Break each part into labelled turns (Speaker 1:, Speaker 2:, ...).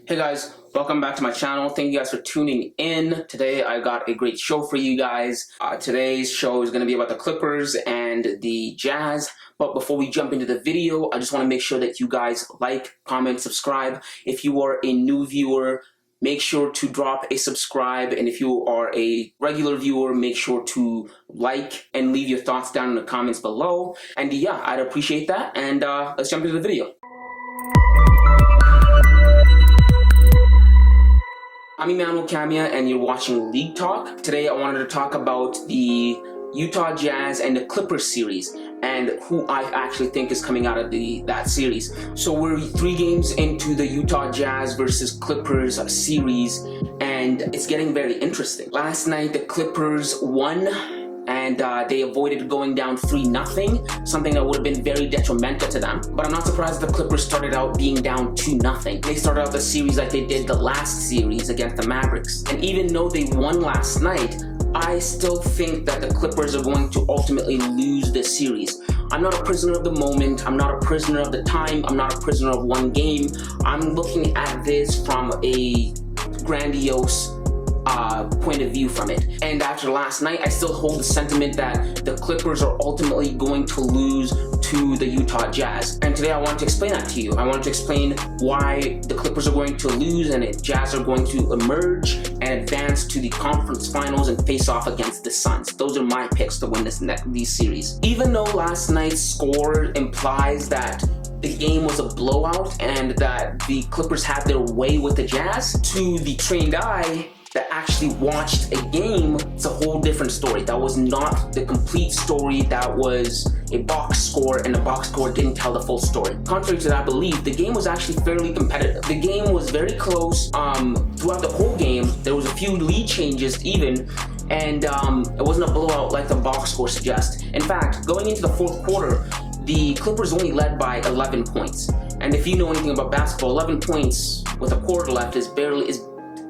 Speaker 1: Hey guys, welcome back to my channel. Thank you guys for tuning in. Today I got a great show for you guys. Today's show is going to be about the Clippers and the Jazz. But before we jump into the video, I just want to make sure that you guys like, comment, subscribe. If you are a new viewer, make sure to drop a subscribe. And if you are a regular viewer, make sure to like and leave your thoughts down in the comments below. And yeah, I'd appreciate that. And let's jump into the video. I'm Emmanuel Camia and you're watching League Talk. Today I wanted to talk about the Utah Jazz and the Clippers series and who I actually think is coming out of that series. So we're 3 games into the Utah Jazz versus Clippers series and it's getting very interesting. Last night the Clippers won and they avoided going down 3-0, something that would have been very detrimental to them. But I'm not surprised the Clippers started out being down 2-0. They started out the series like they did the last series against the Mavericks. And even though they won last night, I still think that the Clippers are going to ultimately lose this series. I'm not a prisoner of the moment, I'm not a prisoner of the time, I'm not a prisoner of one game. I'm looking at this from a grandiose point of view from it. And after last night, I still hold the sentiment that the Clippers are ultimately going to lose to the Utah Jazz. And today I want to explain that to you. I want to explain why the Clippers are going to lose and the Jazz are going to emerge and advance to the conference finals and face off against the Suns. Those are my picks to win these series. Even though last night's score implies that the game was a blowout and that the Clippers had their way with the Jazz, to the trained eye that actually watched a game, it's a whole different story. That was not the complete story. That was a box score, and the box score didn't tell the full story. Contrary to that belief, the game was actually fairly competitive. The game was very close throughout the whole game. There was a few lead changes even, and it wasn't a blowout like the box score suggests. In fact, going into the fourth quarter, the Clippers only led by 11 points. And if you know anything about basketball, 11 points with a quarter left is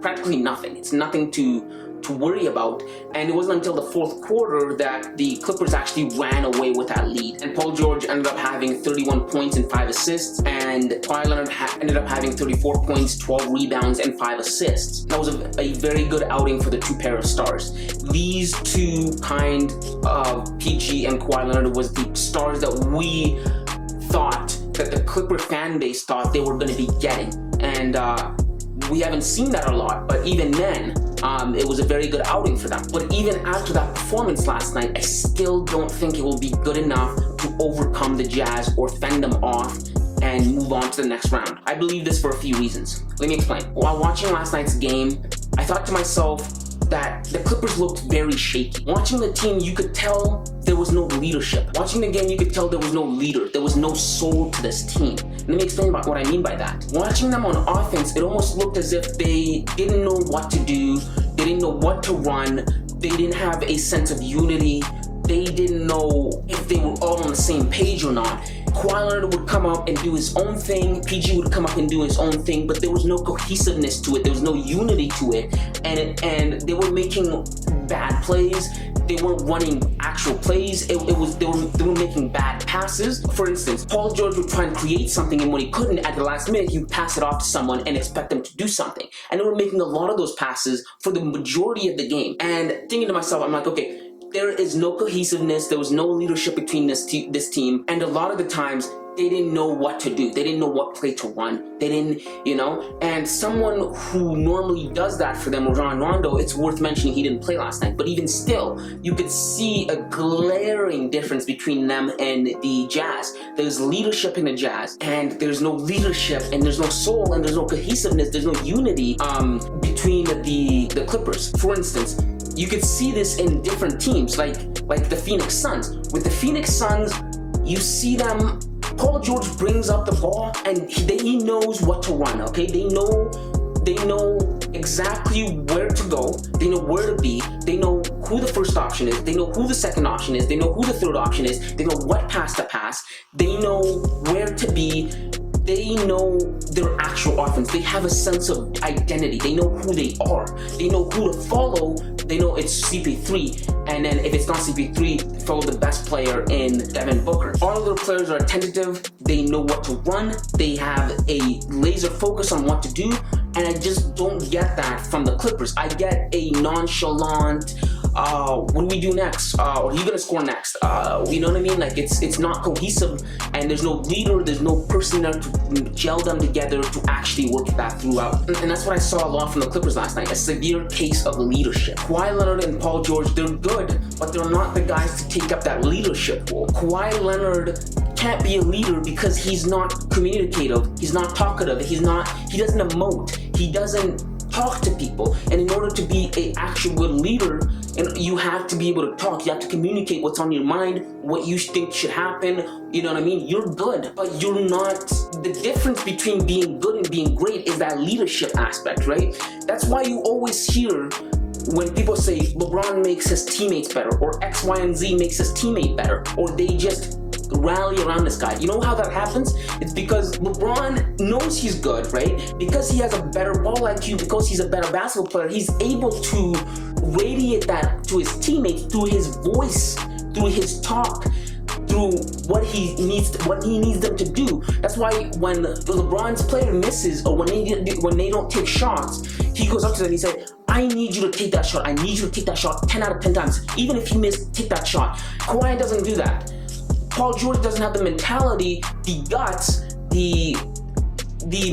Speaker 1: practically nothing. It's nothing to worry about. And it wasn't until the fourth quarter that the Clippers actually ran away with that lead. And Paul George ended up having 31 points and 5 assists, and Kawhi Leonard ended up having 34 points, 12 rebounds, and 5 assists. That was a very good outing for the two pair of stars. These two kind of PG and Kawhi Leonard was the stars that we thought that the Clipper fan base thought they were going to be getting. And we haven't seen that a lot, but even then, it was a very good outing for them. But even after that performance last night, I still don't think it will be good enough to overcome the Jazz or fend them off and move on to the next round. I believe this for a few reasons. Let me explain. While watching last night's game, I thought to myself that the Clippers looked very shaky. Watching the team, you could tell there was no leadership. Watching the game, you could tell there was no leader. There was no soul to this team. Let me explain about what I mean by that. Watching them on offense, it almost looked as if they didn't know what to do. They didn't know what to run. They didn't have a sense of unity. They didn't know if they were all on the same page or not. Kawhi Leonard would come up and do his own thing. PG would come up and do his own thing, but there was no cohesiveness to it. There was no unity to it. And they were making bad plays. They weren't running actual plays. They were making bad passes. For instance, Paul George would try and create something, and when he couldn't at the last minute, he'd pass it off to someone and expect them to do something. And they were making a lot of those passes for the majority of the game. And thinking to myself, I'm like, okay, there is no cohesiveness. There was no leadership between this team. And a lot of the times, they didn't know what to do. They didn't know what play to run. They didn't, and someone who normally does that for them, Rajon Rondo, it's worth mentioning he didn't play last night. But even still, you could see a glaring difference between them and the Jazz. There's leadership in the Jazz, and there's no leadership, and there's no soul, and there's no cohesiveness, there's no unity between the Clippers. For instance, you could see this in different teams, like the Phoenix Suns. With the Phoenix Suns, you see them, Paul George brings up the ball and he knows what to run, okay? They know exactly where to go. They know where to be. They know who the first option is. They know who the second option is. They know who the third option is. They know what pass to pass. They know where to be. They know their actual offense. They have a sense of identity. They know who they are. They know who to follow. They know it's CP3, and then if it's not CP3, follow the best player in Devin Booker. All of their players are attentive. They know what to run. They have a laser focus on what to do. And I just don't get that from the Clippers. I get a nonchalant, what do we do next? Are you gonna score next? You know what I mean? Like it's not cohesive, and there's no leader, there's no person there to gel them together to actually work that throughout. And that's what I saw a lot from the Clippers last night, a severe case of leadership. Kawhi Leonard and Paul George, they're good, but they're not the guys to take up that leadership role. Kawhi Leonard can't be a leader because he's not communicative, he's not talkative, he doesn't emote, he doesn't talk to people. And in order to be an actual good leader, and you have to be able to talk, you have to communicate what's on your mind, what you think should happen, you know what I mean? You're good, but you're not. The difference between being good and being great is that leadership aspect, right? That's why you always hear when people say LeBron makes his teammates better, or X, Y, and Z makes his teammate better, or they just rally around this guy. You know how that happens? It's because LeBron knows he's good, right? Because he has a better ball IQ, because he's a better basketball player, he's able to radiate that to his teammates through his voice, through his talk, through what he needs them to do. That's why when LeBron's player misses, or when they don't take shots, he goes up to them and he said, I need you to take that shot. I need you to take that shot 10 out of 10 times. Even if you miss, take that shot. Kawhi doesn't do that. Paul George doesn't have the mentality, the guts, the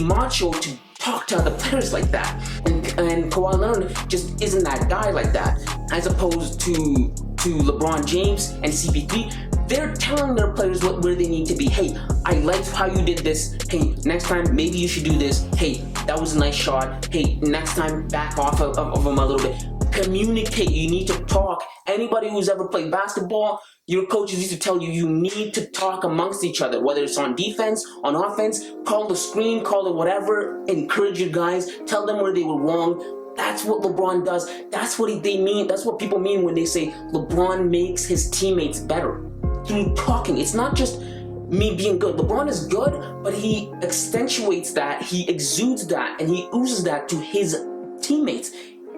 Speaker 1: macho to talk to other players like that. And Kawhi Leonard just isn't that guy like that. As opposed to LeBron James and CP3, they're telling their players where they need to be. Hey, I liked how you did this. Hey, next time maybe you should do this. Hey, that was a nice shot. Hey, next time back off of them a little bit. Communicate. You need to talk. Anybody who's ever played basketball, your coaches used to tell you, you need to talk amongst each other, whether it's on defense, on offense, call the screen, call it whatever, encourage your guys, tell them where they were wrong. That's what LeBron does. That's what they mean. That's what people mean when they say LeBron makes his teammates better through talking. It's not just me being good. LeBron is good, but he accentuates that, he exudes that, and he oozes that to his teammates.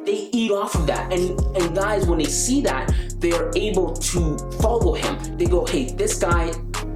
Speaker 1: They eat off of that, and guys, when they see that, they are able to follow him. They go, hey, this guy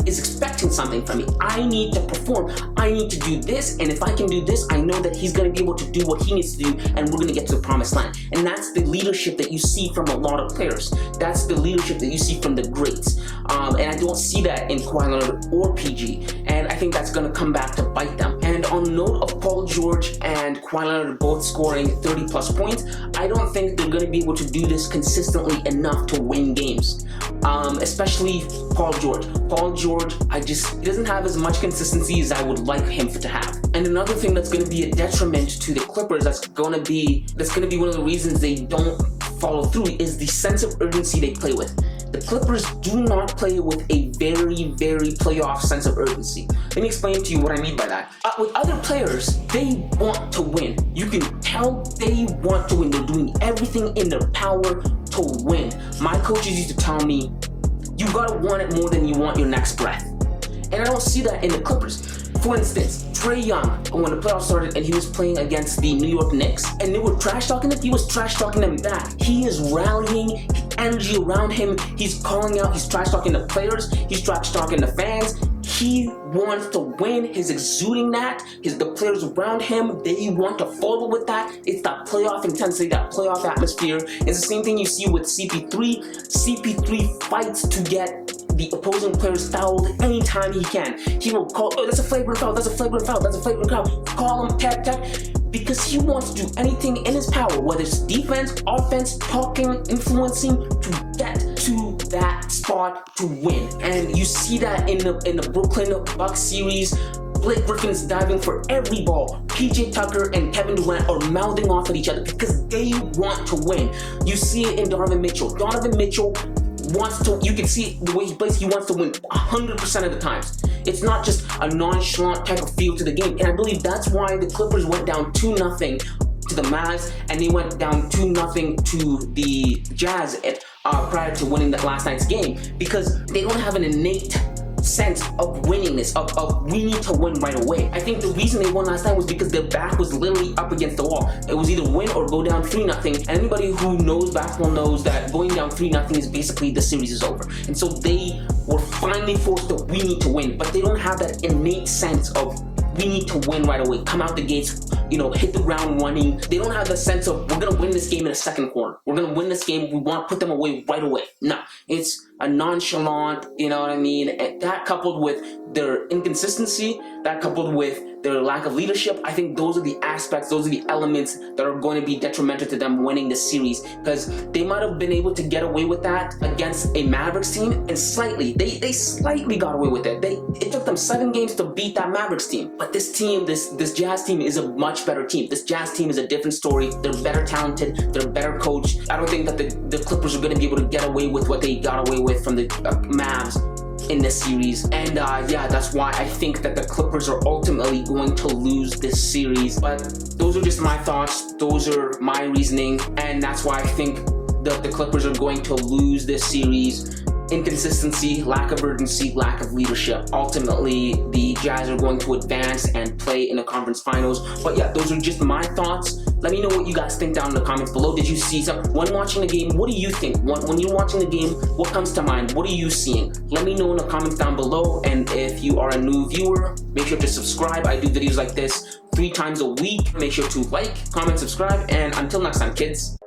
Speaker 1: is expecting something from me. I need to perform. I need to do this, and if I can do this, I know that he's going to be able to do what he needs to do, and we're going to get to the promised land. And that's the leadership that you see from a lot of players. That's the leadership that you see from the greats. And I don't see that in Kawhi Leonard or PG, and I think that's going to come back to bite them. And on the note of Paul George and Kawhi Leonard both scoring 30-plus points, I don't think they're going to be able to do this consistently enough to win games. Especially Paul George. Paul George, he doesn't have as much consistency as I would like him to have. And another thing that's going to be a detriment to the Clippers, that's going to be one of the reasons they don't follow through, is the sense of urgency they play with. The Clippers do not play with a very, very playoff sense of urgency. Let me explain to you what I mean by that. With other players, they want to win. You can tell they want to win. They're doing everything in their power to win. My coaches used to tell me, you gotta want it more than you want your next breath. And I don't see that in the Clippers. For instance, Trae Young, when the playoffs started and he was playing against the New York Knicks, and they were trash talking him, he was trash talking them back. He is rallying energy around him. He's calling out, he's trash talking the players, he's trash talking the fans. He wants to win. He's exuding that. The players around him, they want to follow with that. It's that playoff intensity, that playoff atmosphere. It's the same thing you see with CP3. CP3 fights to get the opposing players fouled anytime he can. He will call, oh, that's a flagrant foul, that's a flagrant foul, that's a flagrant foul. Call him, tap, because he wants to do anything in his power, whether it's defense, offense, talking, influencing, to get to that spot to win. And you see that in the Brooklyn Bucks series. Blake Griffin is diving for every ball. PJ Tucker and Kevin Durant are mouthing off at each other because they want to win. You see it in Donovan Mitchell. Donovan Mitchell wants to, you can see the way he plays, he wants to win 100% of the times. It's not just a nonchalant type of feel to the game. And I believe that's why the Clippers went down 2-0 to the Mavs, and they went down 2-0 to the Jazz prior to winning that last night's game, because they don't have an innate sense of winningness, of we need to win right away. I think the reason they won last night was because their back was literally up against the wall. It was either win or go down 3-0. And anybody who knows basketball knows that going down 3-0 is basically the series is over. And so they were finally forced to, we need to win, but they don't have that innate sense of we need to win right away. Come out the gates, hit the ground running. They don't have the sense of, we're going to win this game in the second quarter. We're going to win this game. We want to put them away right away. No, it's a nonchalant, you know what I mean? And that coupled with their inconsistency, that coupled with their lack of leadership, I think those are the aspects, those are the elements that are going to be detrimental to them winning the series, because they might have been able to get away with that against a Mavericks team, and they slightly got away with it. It took them 7 games to beat that Mavericks team. But this team, this Jazz team is a much better team. This Jazz team is a different story. They're better talented. They're better coached. I don't think that the Clippers are going to be able to get away with what they got away with from the Mavs in this series. And yeah, that's why I think that the Clippers are ultimately going to lose this series. But those are just my thoughts. Those are my reasoning. And that's why I think that the Clippers are going to lose this series. Inconsistency, lack of urgency, lack of leadership. Ultimately, the Jazz are going to advance and play in the conference finals. But yeah, those are just my thoughts. Let me know what you guys think down in the comments below. Did you see something? When watching the game, what do you think? When you're watching the game, what comes to mind? What are you seeing? Let me know in the comments down below. And if you are a new viewer, make sure to subscribe. I do videos like this 3 times a week. Make sure to like, comment, subscribe. And until next time, kids.